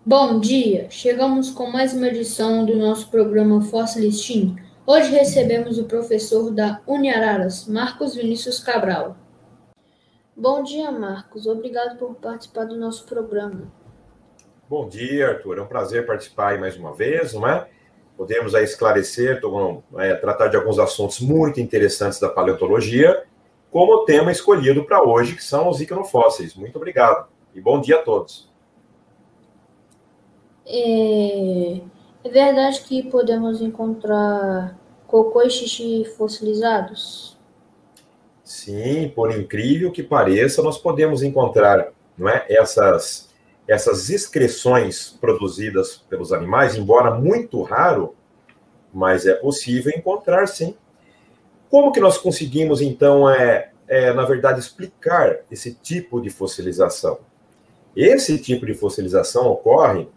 Bom dia, chegamos com mais uma edição do nosso programa Força Listim. Hoje recebemos o professor da Uniararas, Marcos Vinícius Cabral. Bom dia, Marcos. Obrigado por participar do nosso programa. Bom dia, Arthur. É um prazer participar aí mais uma vez, não é? Podemos aí esclarecer, tratar de alguns assuntos muito interessantes da paleontologia, como o tema escolhido para hoje, que são os iquinofósseis. Muito obrigado e bom dia a todos. É verdade que podemos encontrar cocô e xixi fossilizados? Sim, por incrível que pareça, nós podemos encontrar, não é, essas excreções produzidas pelos animais, embora muito raro, mas é possível encontrar, sim. Como que nós conseguimos, então, na verdade, explicar esse tipo de fossilização? Esse tipo de fossilização ocorre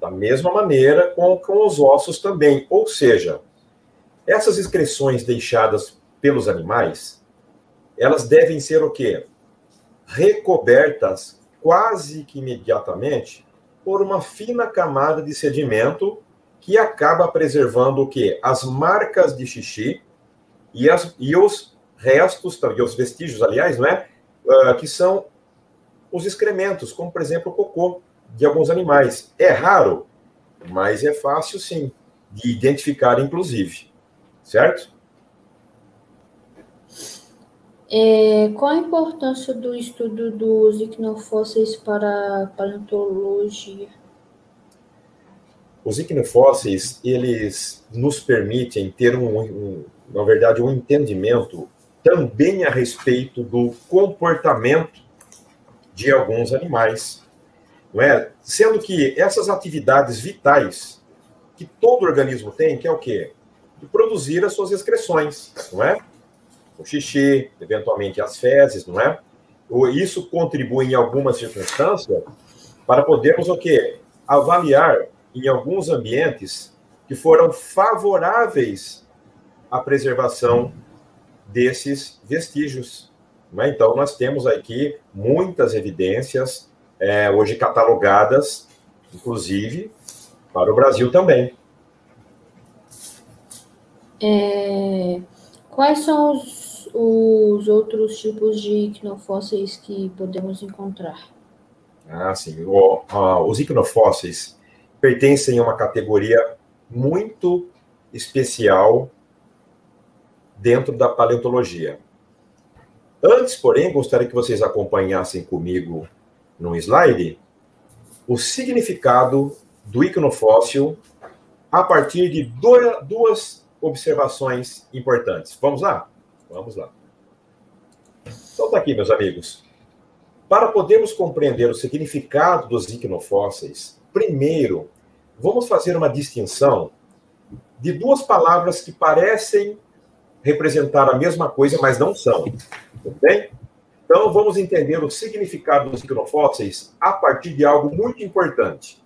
da mesma maneira com os ossos também. Ou seja, essas excreções deixadas pelos animais, elas devem ser o quê? Recobertas quase que imediatamente por uma fina camada de sedimento que acaba preservando o quê? As marcas de xixi e os restos, e os vestígios, aliás, não é? Que são os excrementos, como, por exemplo, o cocô de alguns animais. É raro, mas é fácil, sim, de identificar, inclusive. Certo? Qual a importância do estudo dos iquinofósseis para a paleontologia? Os iquinofósseis, eles nos permitem ter, na verdade, um entendimento também a respeito do comportamento de alguns animais. Não é? Sendo que essas atividades vitais que todo organismo tem, que é o quê? De produzir as suas excreções, não é? O xixi, eventualmente as fezes, não é? Isso contribui em algumas circunstâncias para podermos o quê? Avaliar em alguns ambientes que foram favoráveis à preservação desses vestígios. Não é? Então, nós temos aqui muitas evidências hoje catalogadas, inclusive, para o Brasil também. Quais são os outros tipos de iquinofósseis que podemos encontrar? Sim. Os iquinofósseis pertencem a uma categoria muito especial dentro da paleontologia. Antes, porém, gostaria que vocês acompanhassem comigo no slide o significado do iquinofóssil a partir de duas observações importantes. Vamos lá? Vamos lá. Então, está aqui, meus amigos. Para podermos compreender o significado dos iquinofósseis, primeiro, vamos fazer uma distinção de duas palavras que parecem representar a mesma coisa, mas não são. Tudo bem? Então, vamos entender o significado dos iquinofósseis a partir de algo muito importante,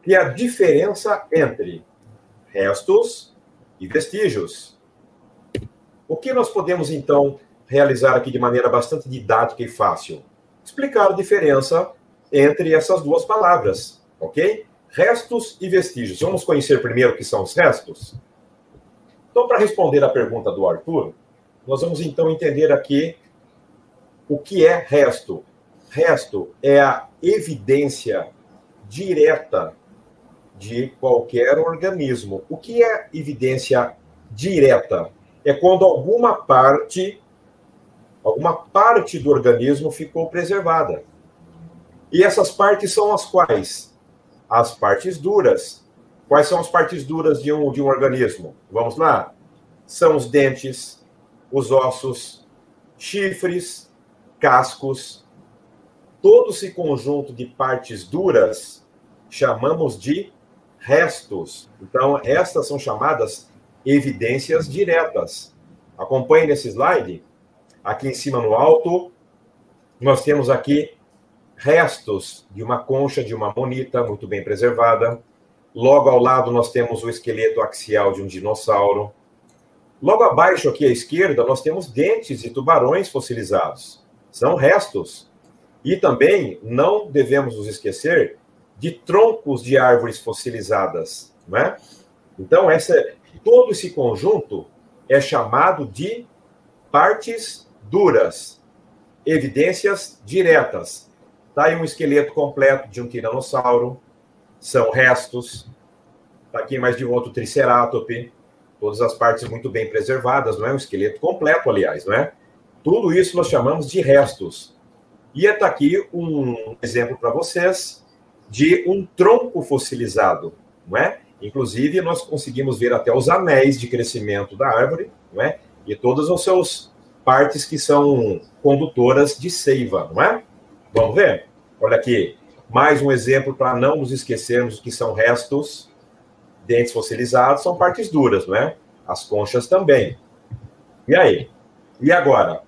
que é a diferença entre restos e vestígios. O que nós podemos, então, realizar aqui de maneira bastante didática e fácil? Explicar a diferença entre essas duas palavras, ok? Restos e vestígios. Vamos conhecer primeiro o que são os restos? Então, para responder à pergunta do Arthur, nós vamos, então, entender aqui o que é resto. Resto é a evidência direta de qualquer organismo. O que é evidência direta. É quando alguma parte do organismo ficou preservada. E essas partes são as quais? As partes duras. Quais são as partes duras de um organismo? Vamos lá? São os dentes, os ossos, chifres, cascos. Todo esse conjunto de partes duras chamamos de restos. Então, estas são chamadas evidências diretas. Acompanhe nesse slide. Aqui em cima no alto, nós temos aqui restos de uma concha de uma monita muito bem preservada. Logo ao lado, nós temos o esqueleto axial de um dinossauro. Logo abaixo, aqui à esquerda, nós temos dentes de tubarões fossilizados. São restos. E também não devemos nos esquecer de troncos de árvores fossilizadas, não é? Então, todo esse conjunto é chamado de partes duras, evidências diretas. Está aí um esqueleto completo de um tiranossauro, são restos. Está aqui mais de um outro tricerátope, todas as partes muito bem preservadas, não é? Um esqueleto completo, aliás, não é? Tudo isso nós chamamos de restos. E está aqui um exemplo para vocês de um tronco fossilizado, não é? Inclusive, nós conseguimos ver até os anéis de crescimento da árvore, não é? E todas as suas partes que são condutoras de seiva, não é? Vamos ver? Olha aqui, mais um exemplo para não nos esquecermos que são restos. Dentes fossilizados são partes duras, não é? As conchas também. E aí? E agora?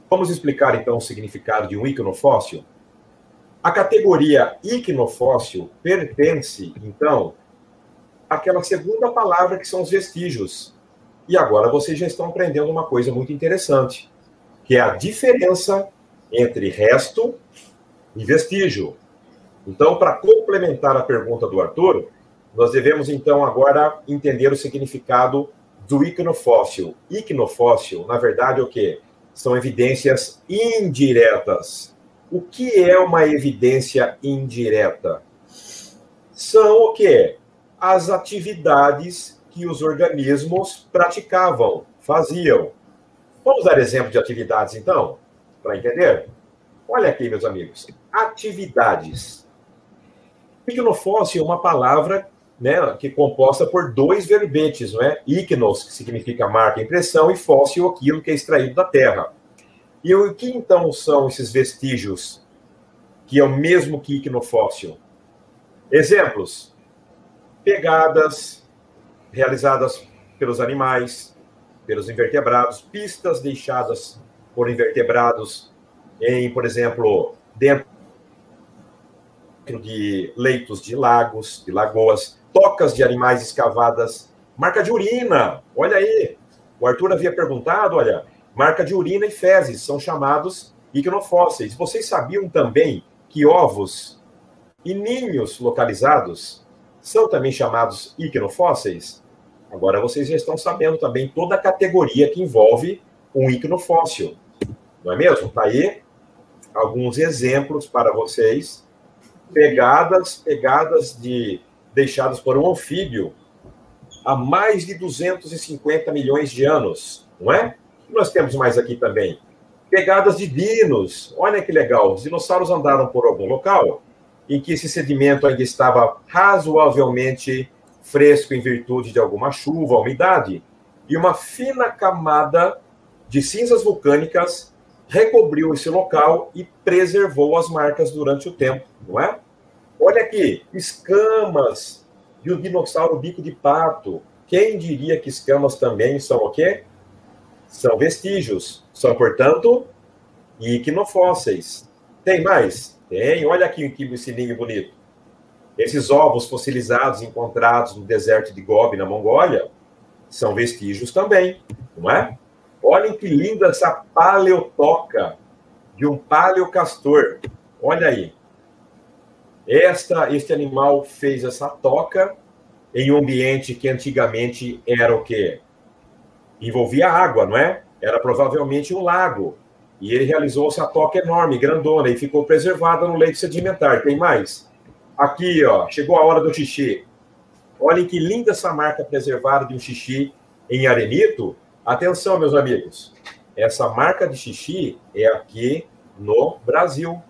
Vamos explicar, então, o significado de um icnofóssil? A categoria icnofóssil pertence, então, àquela segunda palavra que são os vestígios. E agora vocês já estão aprendendo uma coisa muito interessante, que é a diferença entre resto e vestígio. Então, para complementar a pergunta do Arthur, nós devemos, então, agora entender o significado do icnofóssil. Icnofóssil, na verdade, é o quê? São evidências indiretas. O que é uma evidência indireta? São o quê? As atividades que os organismos praticavam, faziam. Vamos dar exemplo de atividades, então, para entender? Olha aqui, meus amigos. Atividades. Icnofóssil é uma palavra, né, que é composta por dois verbetes, não é? Icnos, que significa marca, impressão, e fóssil, aquilo que é extraído da terra. E o que, então, são esses vestígios, que é o mesmo que icnofóssil? Exemplos. Pegadas realizadas pelos animais, pelos invertebrados, pistas deixadas por invertebrados em, por exemplo, dentro de leitos de lagos, de lagoas, tocas de animais escavadas, marca de urina, olha aí, o Arthur havia perguntado, olha, marca de urina e fezes são chamados icnofósseis. Vocês sabiam também que ovos e ninhos localizados são também chamados icnofósseis? Agora vocês já estão sabendo também toda a categoria que envolve um icnofóssil, não é mesmo? Está aí alguns exemplos para vocês. Pegadas deixadas por um anfíbio há mais de 250 milhões de anos, não é? E nós temos mais aqui também. Pegadas de dinos. Olha que legal. Os dinossauros andaram por algum local em que esse sedimento ainda estava razoavelmente fresco em virtude de alguma chuva, umidade, e uma fina camada de cinzas vulcânicas recobriu esse local e preservou as marcas durante o tempo, não é? Olha aqui, escamas de um dinossauro bico de pato. Quem diria que escamas também são o quê? São vestígios. São, portanto, icnofósseis. Tem mais? Tem. Olha aqui que sininho bonito. Esses ovos fossilizados encontrados no deserto de Gobi, na Mongólia, são vestígios também, não é? Olhem que linda essa paleotoca de um paleocastor. Olha aí. Este animal fez essa toca em um ambiente que antigamente era o quê? Envolvia água, não é? Era provavelmente um lago. E ele realizou essa toca enorme, grandona, e ficou preservada no leito sedimentar. Tem mais? Aqui, ó, chegou a hora do xixi. Olhem que linda essa marca preservada de um xixi em arenito, atenção, meus amigos, essa marca de xixi é aqui no Brasil.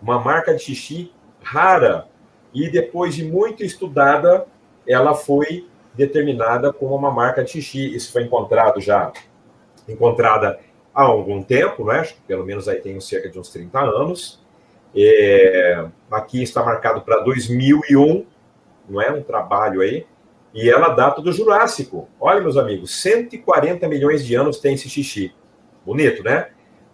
Uma marca de xixi rara. E depois de muito estudada, ela foi determinada como uma marca de xixi. Isso foi encontrada há algum tempo, né? Acho que pelo menos aí tem cerca de uns 30 anos. Aqui está marcado para 2001, não é? Um trabalho aí. E ela data do Jurássico. Olha, meus amigos, 140 milhões de anos tem esse xixi. Bonito, né?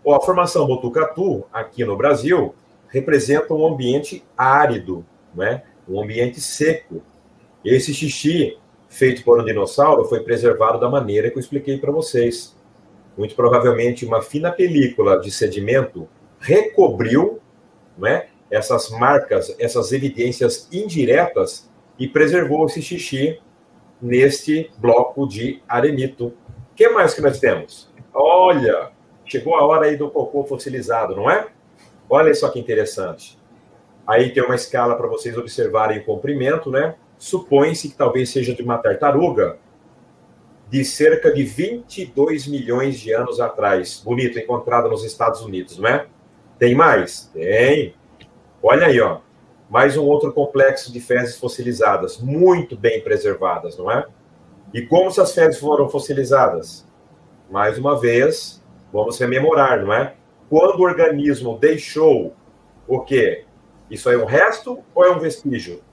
A formação Botucatu, aqui no Brasil, representa um ambiente árido, né? Um ambiente seco. Esse xixi, feito por um dinossauro, foi preservado da maneira que eu expliquei para vocês. Muito provavelmente uma fina película de sedimento recobriu, né, essas marcas, essas evidências indiretas e preservou esse xixi neste bloco de arenito. O que mais que nós temos? Olha, chegou a hora aí do cocô fossilizado, não é? Olha só que interessante. Aí tem uma escala para vocês observarem o comprimento, né? Supõe-se que talvez seja de uma tartaruga de cerca de 22 milhões de anos atrás. Bonito, encontrada nos Estados Unidos, não é? Tem mais? Tem. Olha aí, ó. Mais um outro complexo de fezes fossilizadas, muito bem preservadas, não é? E como essas fezes foram fossilizadas? Mais uma vez, vamos rememorar, não é? Quando o organismo deixou o quê? Isso é um resto ou é um vestígio?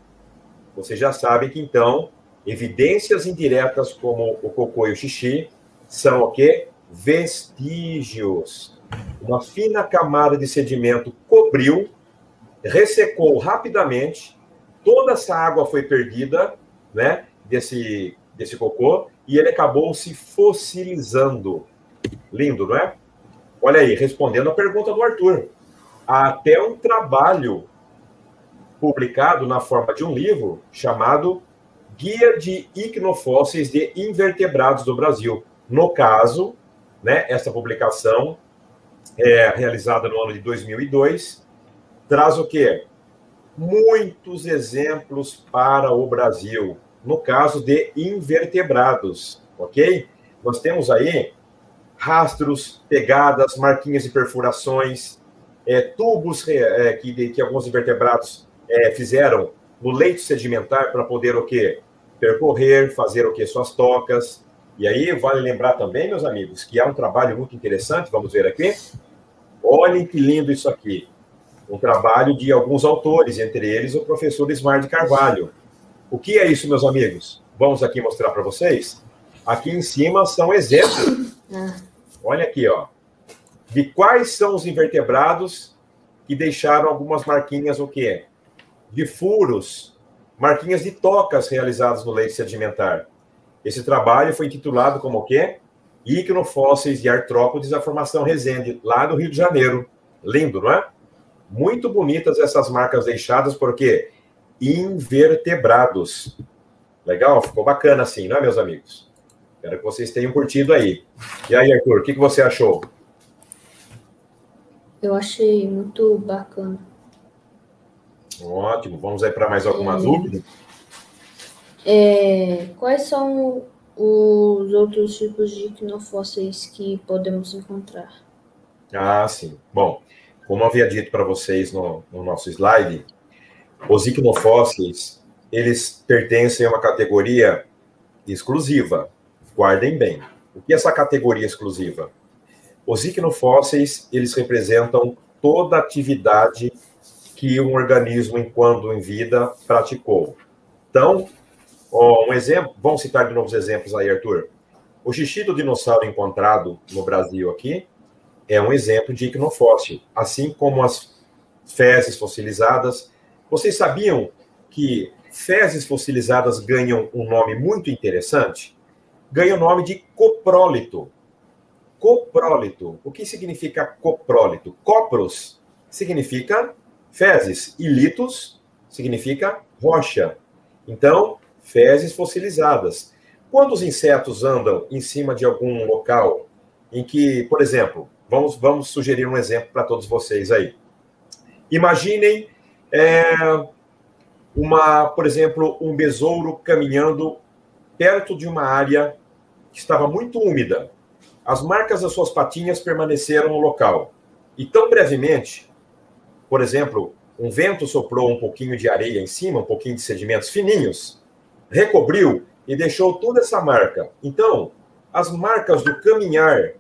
Vocês já sabem que, então, evidências indiretas como o cocô e o xixi são o quê? Vestígios. Uma fina camada de sedimento cobriu, ressecou rapidamente, toda essa água foi perdida, né, desse cocô, e ele acabou se fossilizando. Lindo, não é? Olha aí, respondendo a pergunta do Arthur. Há até um trabalho publicado na forma de um livro chamado Guia de Icnofósseis de Invertebrados do Brasil. No caso, né, essa publicação realizada no ano de 2002, traz o quê? Muitos exemplos para o Brasil, no caso de invertebrados, ok? Nós temos aí rastros, pegadas, marquinhas de perfurações, tubos que alguns invertebrados fizeram no leito sedimentar para poder o quê? Percorrer, fazer o quê? Suas tocas. E aí vale lembrar também, meus amigos, que há um trabalho muito interessante, vamos ver aqui. Olhem que lindo isso aqui. Um trabalho de alguns autores, entre eles o professor Ismar de Carvalho. O que é isso, meus amigos? Vamos aqui mostrar para vocês. Aqui em cima são exemplos. Olha aqui, ó. De quais são os invertebrados que deixaram algumas marquinhas, o quê? De furos, marquinhas de tocas realizadas no leito sedimentar. Esse trabalho foi intitulado como o quê? Icnofósseis de Artrópodes, a Formação Resende, lá do Rio de Janeiro. Lindo, não é? Muito bonitas essas marcas deixadas, porque invertebrados. Legal? Ficou bacana assim, não é, meus amigos? Espero que vocês tenham curtido aí. E aí, Arthur, o que você achou? Eu achei muito bacana. Ótimo. Vamos aí para mais algumas dúvidas? Quais são os outros tipos de icnofósseis que podemos encontrar? Ah, sim. Bom, como eu havia dito para vocês no nosso slide, os icnofósseis, eles pertencem a uma categoria exclusiva. Guardem bem. O que é essa categoria exclusiva? Os icnofósseis, eles representam toda a atividade que um organismo, enquanto em vida, praticou. Então, um exemplo, vamos citar de novos exemplos aí, Arthur. O xixi do dinossauro encontrado no Brasil aqui é um exemplo de icnofóssil, assim como as fezes fossilizadas. Vocês sabiam que fezes fossilizadas ganham um nome muito interessante? Ganha o nome de coprólito. Coprólito. O que significa coprólito? Copros significa fezes e litos significa rocha. Então, fezes fossilizadas. Quando os insetos andam em cima de algum local em que, por exemplo, vamos sugerir um exemplo para todos vocês aí. Imaginem por exemplo, um besouro caminhando perto de uma área que estava muito úmida. As marcas das suas patinhas permaneceram no local. E tão brevemente, por exemplo, um vento soprou um pouquinho de areia em cima, um pouquinho de sedimentos fininhos, recobriu e deixou toda essa marca. Então, as marcas do caminhar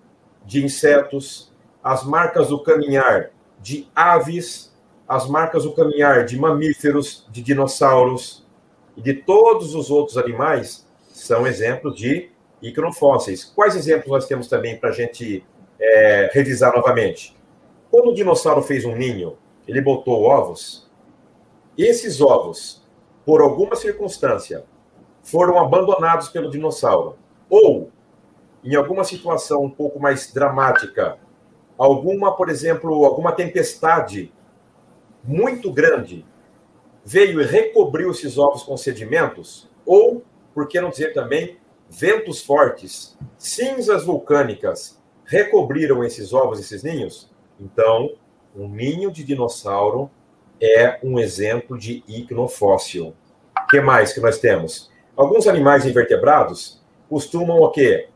de insetos, as marcas do caminhar de aves, as marcas do caminhar de mamíferos, de dinossauros e de todos os outros animais são exemplos de icnofósseis. Quais exemplos nós temos também para a gente revisar novamente? Quando o dinossauro fez um ninho, ele botou ovos. Esses ovos, por alguma circunstância, foram abandonados pelo dinossauro. Ou, em alguma situação um pouco mais dramática, por exemplo, alguma tempestade muito grande veio e recobriu esses ovos com sedimentos, ou, por que não dizer também, ventos fortes, cinzas vulcânicas recobriram esses ovos, esses ninhos. Então, um ninho de dinossauro é um exemplo de icnofóssil. O que mais que nós temos? Alguns animais invertebrados costumam o quê?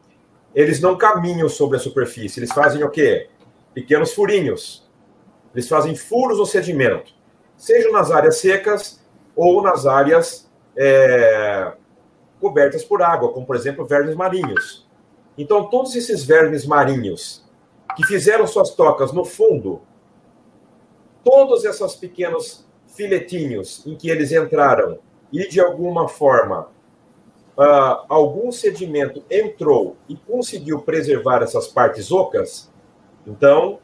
Eles não caminham sobre a superfície, eles fazem o quê? Pequenos furinhos. Eles fazem furos no sedimento, sejam nas áreas secas ou nas áreas cobertas por água, como, por exemplo, vermes marinhos. Então, todos esses vermes marinhos que fizeram suas tocas no fundo, todos esses pequenos filetinhos em que eles entraram e, de alguma forma, algum sedimento entrou e conseguiu preservar essas partes ocas, então,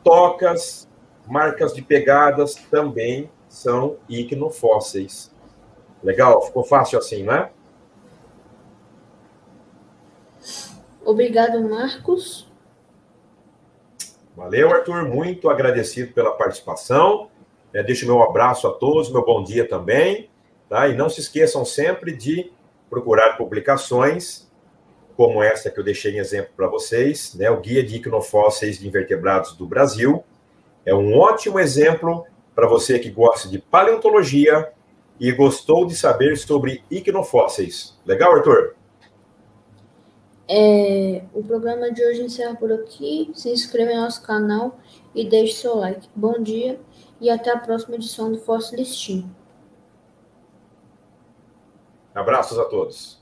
tocas, marcas de pegadas também são icnofósseis. Legal? Ficou fácil assim, né? Obrigado, Marcos. Valeu, Arthur. Muito agradecido pela participação. Deixo meu abraço a todos, meu bom dia também. Tá? E não se esqueçam sempre de procurar publicações como essa que eu deixei em exemplo para vocês, né? O Guia de Icnofósseis de Invertebrados do Brasil. É um ótimo exemplo para você que gosta de paleontologia e gostou de saber sobre icnofósseis. Legal, Arthur? O programa de hoje encerra por aqui. Se inscreva em nosso canal e deixe seu like. Bom dia e até a próxima edição do Fóssil Listinho. Abraços a todos.